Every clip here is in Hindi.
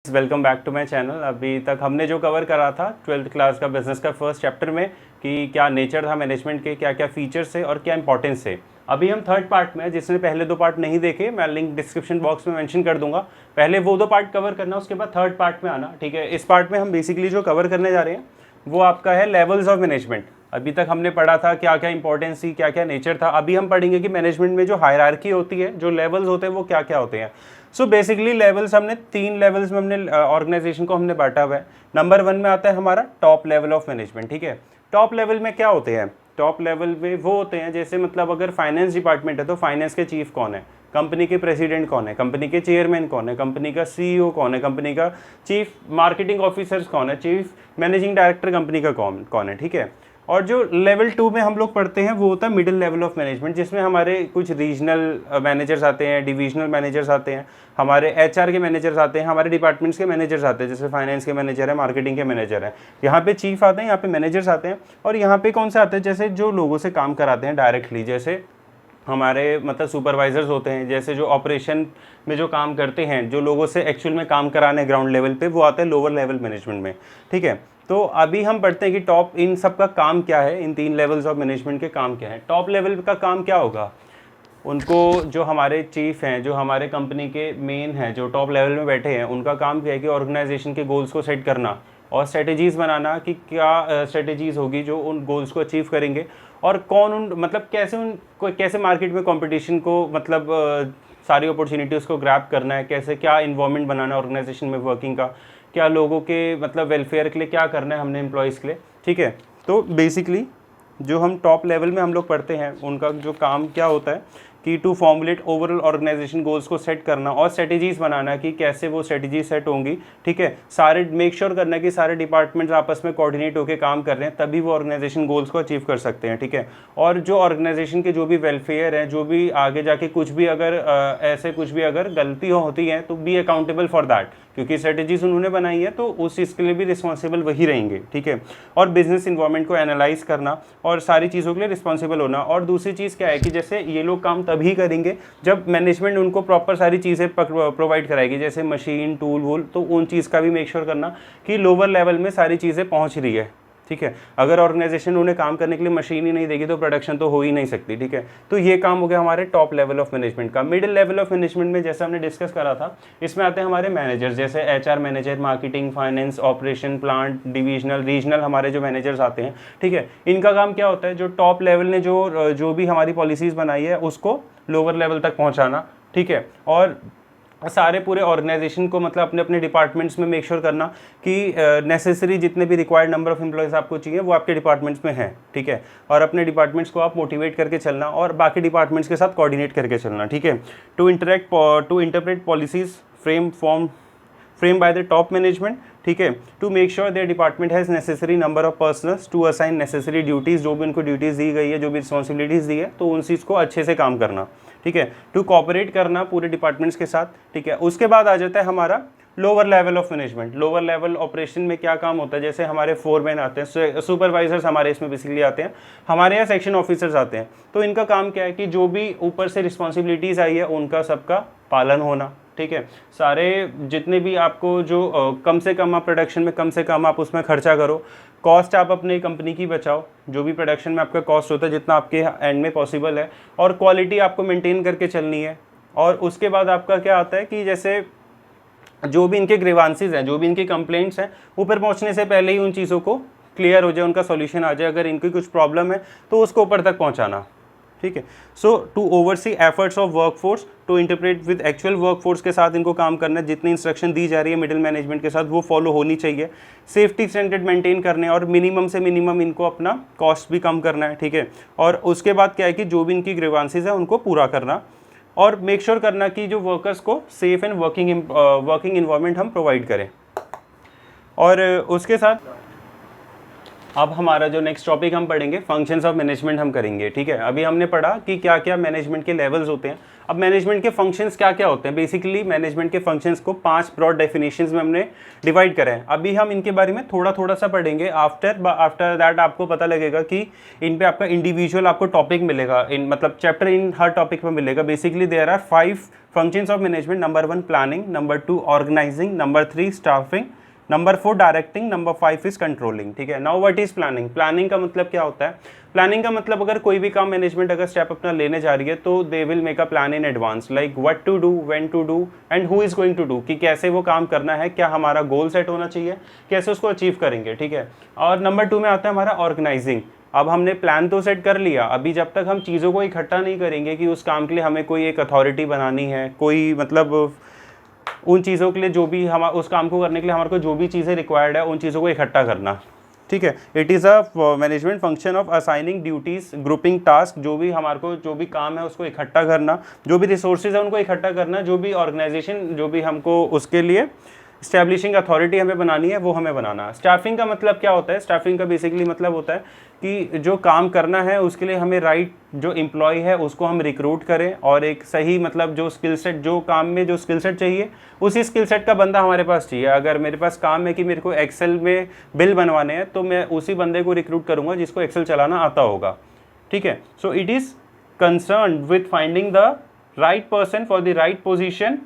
Welcome back to my channel. अभी तक हमने जो कवर करा था 12th क्लास का बिजनेस का फर्स्ट चैप्टर में कि क्या नेचर था मैनेजमेंट के, क्या क्या फीचर्स है और क्या इंपॉर्टेंस है। अभी हम थर्ड पार्ट में, जिसने पहले दो पार्ट नहीं देखे मैं लिंक डिस्क्रिप्शन बॉक्स में मेंशन कर दूंगा। पहले वो दो पार्ट कवर करना, उसके बाद थर्ड पार्ट में आना, ठीक है। इस पार्ट में हम बेसिकली जो कवर करने जा रहे हैं वो आपका है लेवल्स ऑफ मैनेजमेंट। अभी तक हमने पढ़ा था क्या क्या इंपॉर्टेंस थी, क्या क्या नेचर था। अभी हम पढ़ेंगे कि मैनेजमेंट में जो हायरार्की होती है, जो लेवल्स होते हैं वो क्या क्या होते हैं। सो बेसिकली लेवल्स हमने तीन लेवल्स में हमने ऑर्गेनाइजेशन को हमने बांटा हुआ है। नंबर 1 में आता है हमारा टॉप लेवल ऑफ मैनेजमेंट, ठीक है। टॉप लेवल में क्या होते हैं? टॉप लेवल में वो होते हैं जैसे मतलब अगर फाइनेंस डिपार्टमेंट है तो फाइनेंस के चीफ कौन है, कंपनी के प्रेसिडेंट कौन है, कंपनी के चेयरमैन कौन है, कंपनी का सीईओ कौन है, कंपनी का चीफ मार्केटिंग ऑफिसर्स कौन है, चीफ मैनेजिंग डायरेक्टर कंपनी का कौन है, ठीक है। और जो लेवल 2 में हम लोग पढ़ते हैं वो होता है मिडिल लेवल ऑफ मैनेजमेंट, जिसमें हमारे कुछ रीजनल मैनेजर्स आते हैं, डिविजनल मैनेजर्स आते हैं, हमारे एचआर के मैनेजर्स आते हैं, हमारे डिपार्टमेंट्स के मैनेजर्स आते हैं, जैसे फाइनेंस के मैनेजर है, मार्केटिंग के मैनेजर है। यहाँ पे चीफ आते हैं, यहाँ पे मैनेजर्स आते हैं। और यहाँ पे कौन से आते हैं, जैसे जो लोगों से काम कराते हैं डायरेक्टली, जैसे हमारे मतलब सुपरवाइजर्स होते हैं, जैसे जो ऑपरेशन में जो काम करते हैं, जो लोगों से एक्चुअल में काम कराने ग्राउंड लेवल पे, वो आते हैं लोअर लेवल मैनेजमेंट में, ठीक है। तो अभी हम पढ़ते हैं कि टॉप इन सब का काम क्या है, इन तीन लेवल्स ऑफ मैनेजमेंट के काम क्या है। टॉप लेवल का काम क्या होगा, उनको जो हमारे चीफ हैं, जो हमारे कंपनी के मेन हैं, जो टॉप लेवल में बैठे हैं, उनका काम क्या है कि ऑर्गेनाइजेशन के गोल्स को सेट करना और स्ट्रेटेजीज़ बनाना कि क्या स्ट्रेटेजीज़ होगी जो उन गोल्स को अचीव करेंगे, और कौन उन मतलब कैसे मार्केट में कंपटीशन को मतलब सारी अपॉर्चुनिटीज़ को ग्रैब करना है, कैसे क्या इन्वायरमेंट बनाना है ऑर्गेनाइजेशन में वर्किंग का, क्या लोगों के मतलब वेलफेयर के लिए क्या करना है हमने एम्प्लॉयज़ के लिए, ठीक है। तो बेसिकली जो हम टॉप लेवल में हम लोग पढ़ते हैं उनका जो काम क्या होता है कि to formulate overall organisation goals को सेट करना और स्ट्रेटेजीज बनाना कि कैसे वो स्ट्रेटेजी सेट होंगी, ठीक है। सारे मेक श्योर करना कि सारे डिपार्टमेंट्स आपस में कोऑर्डिनेट होकर काम कर रहे हैं, तभी वो ऑर्गेनाइजेशन गोल्स को अचीव कर सकते हैं, ठीक है। और जो ऑर्गेनाइजेशन के जो भी वेलफेयर है, जो भी आगे जाके कुछ भी अगर ऐसे कुछ भी अगर गलती होती है तो बी अकाउंटेबल फॉर दैट, क्योंकि स्ट्रेटेजीज उन्होंने बनाई है तो उस चीज़ के लिए भी रिस्पॉन्सिबल वही रहेंगे, ठीक है। और बिजनेस इन्वायरमेंट को एनालाइज करना और सारी चीज़ों के लिए रिस्पॉन्सिबल होना। और दूसरी चीज़ क्या है कि जैसे ये लोग काम तभी करेंगे जब मैनेजमेंट उनको प्रॉपर सारी चीज़ें प्रोवाइड कराएगी, जैसे मशीन टूल वूल, तो उन चीज़ का भी मेक श्योर करना कि लोअर लेवल में सारी चीज़ें पहुँच रही है, ठीक है। अगर ऑर्गेनाइजेशन उन्हें काम करने के लिए मशीन ही नहीं देगी तो प्रोडक्शन तो हो ही नहीं सकती, ठीक है। तो ये काम हो गया हमारे टॉप लेवल ऑफ मैनेजमेंट का। मिडिल लेवल ऑफ मैनेजमेंट में जैसे हमने डिस्कस करा था, इसमें आते हैं हमारे मैनेजर्स, जैसे HR manager, marketing, finance, operation, plant, divisional, regional, हमारे जो मैनेजर्स आते हैं, ठीक है। इनका काम क्या होता है, जो टॉप लेवल ने जो भी हमारी पॉलिसीज़ बनाई है उसको लोअर लेवल तक पहुँचाना, ठीक है। और सारे पूरे ऑर्गेनाइजेशन को मतलब अपने अपने डिपार्टमेंट्स में मेक श्योर करना कि नेसेसरी जितने भी रिक्वायर्ड नंबर ऑफ एम्प्लॉयज़ आपको चाहिए वो आपके डिपार्टमेंट्स में हैं, ठीक है। और अपने डिपार्टमेंट्स को आप मोटिवेट करके चलना और बाकी डिपार्टमेंट्स के साथ कोऑर्डिनेट करके चलना, ठीक है। To interpret policies frame by the top management, ठीक है। To make sure their department has necessary number of personnels to assign necessary duties, जो भी उनको ड्यूटीज़ दी गई है, जो भी रिस्पॉन्सिबिलिटीज़ दी है, तो उन चीज़ को अच्छे से काम करना, ठीक है। टू कोऑपरेट करना पूरे डिपार्टमेंट्स के साथ, ठीक है। उसके बाद आ जाता है हमारा lower level of management. Lower level operation में क्या काम होता है, जैसे हमारे फोरमैन आते हैं, सुपरवाइजर्स हमारे इसमें बेसिकली आते हैं, हमारे यहाँ सेक्शन ऑफिसर्स आते हैं। तो इनका काम क्या है कि जो भी ऊपर से रिस्पॉन्सिबिलिटीज़ आई है उनका सबका पालन होना, ठीक है। सारे जितने भी आपको जो कम से कम आप प्रोडक्शन में कम से कम आप उसमें खर्चा करो, कॉस्ट आप अपने कंपनी की बचाओ, जो भी प्रोडक्शन में आपका कॉस्ट होता है जितना आपके एंड में पॉसिबल है, और क्वालिटी आपको मेंटेन करके चलनी है। और उसके बाद आपका क्या आता है कि जैसे जो भी इनके ग्रीवांसेस हैं, जो भी इनके कंप्लेंट्स हैं, ऊपर पहुंचने से पहले ही उन चीज़ों को क्लियर हो जाए, उनका सॉल्यूशन आ जाए। अगर इनकी कुछ प्रॉब्लम है तो उसको ऊपर तक पहुंचाना, ठीक है। So to oversee efforts of workforce, to interpret with actual workforce के साथ इनको काम करना है, जितनी इंस्ट्रक्शन दी जा रही है मिडिल मैनेजमेंट के साथ वो फॉलो होनी चाहिए। सेफ्टी स्टैंडर्ड मेंटेन करने और मिनिमम से मिनिमम इनको अपना कॉस्ट भी कम करना है, ठीक है। और उसके बाद क्या है कि जो भी इनकी ग्रीवांसेस है उनको पूरा करना और मेक श्योर करना कि जो वर्कर्स को सेफ एंड वर्किंग इन्वायरमेंट हम प्रोवाइड करें। और उसके साथ अब हमारा जो नेक्स्ट टॉपिक हम पढ़ेंगे फंक्शंस ऑफ मैनेजमेंट हम करेंगे। ठीक है, अभी हमने पढ़ा कि क्या क्या मैनेजमेंट के लेवल्स होते हैं। अब मैनेजमेंट के फंक्शंस क्या क्या होते हैं। बेसिकली मैनेजमेंट के फंक्शंस को 5 ब्रॉड डेफिनेशंस में हमने डिवाइड करा है। अभी हम इनके बारे में थोड़ा सा पढ़ेंगे। आफ्टर दैट आपको पता लगेगा कि इन पे आपका इंडिविजुअल आपको टॉपिक मिलेगा, इन मतलब चैप्टर इन हर टॉपिक में मिलेगा। Basically there are 5 functions of management. Number 1 planning, number 2 organising, number 3 staffing, number 4 directing, number 5 is controlling. ठीक है, now what is planning. Planning का मतलब क्या होता है। प्लानिंग का मतलब अगर कोई भी काम मैनेजमेंट अगर स्टेप अपना लेने जा रही है तो they will make a plan in advance, like what to do, when to do and who is going to do, कि कैसे वो काम करना है, क्या हमारा गोल सेट होना चाहिए, कैसे उसको अचीव करेंगे। ठीक है, और नंबर 2 में आता है हमारा ऑर्गेनाइजिंग। अब हमने प्लान तो सेट कर लिया, अभी जब तक हम चीज़ों को इकट्ठा नहीं करेंगे कि उस काम के लिए हमें कोई एक अथॉरिटी बनानी है, कोई मतलब उन चीज़ों के लिए जो भी हम उस काम को करने के लिए हमारे को जो भी चीज़ें रिक्वायर्ड है उन चीज़ों को इकट्ठा करना। ठीक है, it is a management function of assigning duties, grouping task, जो भी हमारे को जो भी काम है उसको इकट्ठा करना, जो भी रिसोर्सेज है उनको इकट्ठा करना, जो भी ऑर्गेनाइजेशन जो भी हमको उसके लिए स्टैब्लिशिंग अथॉरिटी हमें बनानी है वो हमें बनाना। स्टाफिंग का मतलब क्या होता है। स्टाफिंग का बेसिकली मतलब होता है कि जो काम करना है उसके लिए हमें राइट जो एम्प्लॉय है उसको हम रिक्रूट करें, और एक सही मतलब जो स्किल सेट, जो काम में जो स्किल सेट चाहिए उसी स्किल सेट का बंदा हमारे पास चाहिए। अगर मेरे पास काम है कि मेरे को एक्सेल में बिल बनवाने हैं तो मैं उसी बंदे को रिक्रूट करूँगा जिसको एक्सेल चलाना आता होगा। ठीक है, so it is concern with finding the right person for the right position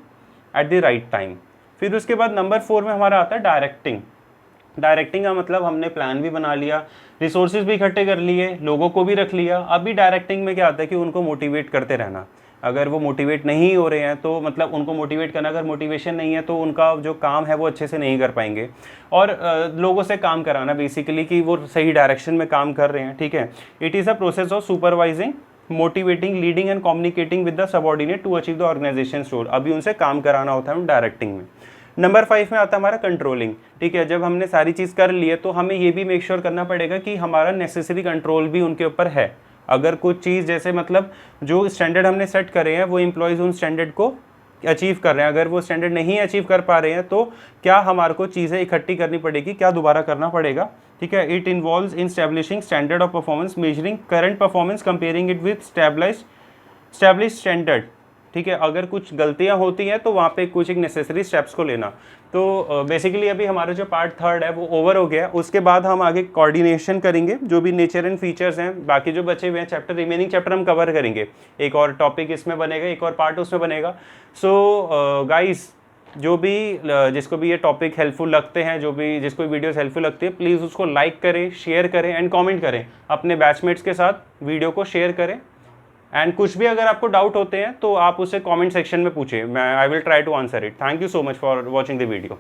at the right time. फिर उसके बाद नंबर 4 में हमारा आता है डायरेक्टिंग। डायरेक्टिंग का मतलब हमने प्लान भी बना लिया, रिसोर्सेज भी इकट्ठे कर लिए, लोगों को भी रख लिया। अभी डायरेक्टिंग में क्या आता है कि उनको मोटिवेट करते रहना। अगर वो मोटिवेट नहीं हो रहे हैं तो मतलब उनको मोटिवेट करना, अगर मोटिवेशन नहीं है तो उनका जो काम है वो अच्छे से नहीं कर पाएंगे। और लोगों से काम कराना बेसिकली कि वो सही डायरेक्शन में काम कर रहे हैं। ठीक है, it is a process of supervising, motivating, leading and communicating with the subordinate to achieve the organisation goal. अभी उनसे काम कराना होता है डायरेक्टिंग में। नंबर 5 में आता है हमारा कंट्रोलिंग। ठीक है, जब हमने सारी चीज़ कर ली है तो हमें ये भी मेक श्योर करना पड़ेगा कि हमारा नेसेसरी कंट्रोल भी उनके ऊपर है। अगर कुछ चीज़ जैसे मतलब जो स्टैंडर्ड हमने सेट करे हैं वो एम्प्लॉयज़ उन स्टैंडर्ड को अचीव कर रहे हैं, अगर वो स्टैंडर्ड नहीं अचीव कर पा रहे हैं तो क्या हमारे को चीज़ें इकट्ठी करनी पड़ेगी, क्या दोबारा करना पड़ेगा। ठीक है, it involves in establishing standard of performance, measuring current performance, comparing it with establish standard. ठीक है, अगर कुछ गलतियां होती हैं तो वहाँ पे कुछ एक नेसेसरी स्टेप्स को लेना। तो बेसिकली अभी हमारा जो पार्ट 3 है वो ओवर हो गया। उसके बाद हम आगे कोऑर्डिनेशन करेंगे, जो भी नेचर एंड फीचर्स हैं, बाकी जो बचे हुए हैं चैप्टर, रिमेनिंग चैप्टर हम कवर करेंगे। एक और टॉपिक इसमें बनेगा, एक और पार्ट उसमें बनेगा। सो गाइस, जो भी जिसको भी ये टॉपिक हेल्पफुल लगते हैं, जो भी जिसको वीडियोस हेल्पफुल लगती है, प्लीज़ उसको लाइक करें, शेयर करें एंड कमेंट करें। अपने बैचमेट्स के साथ वीडियो को शेयर करें। एंड कुछ भी अगर आपको डाउट होते हैं तो आप उसे कमेंट सेक्शन में पूछें, मैं I will try to answer it. Thank you so much for watching the video.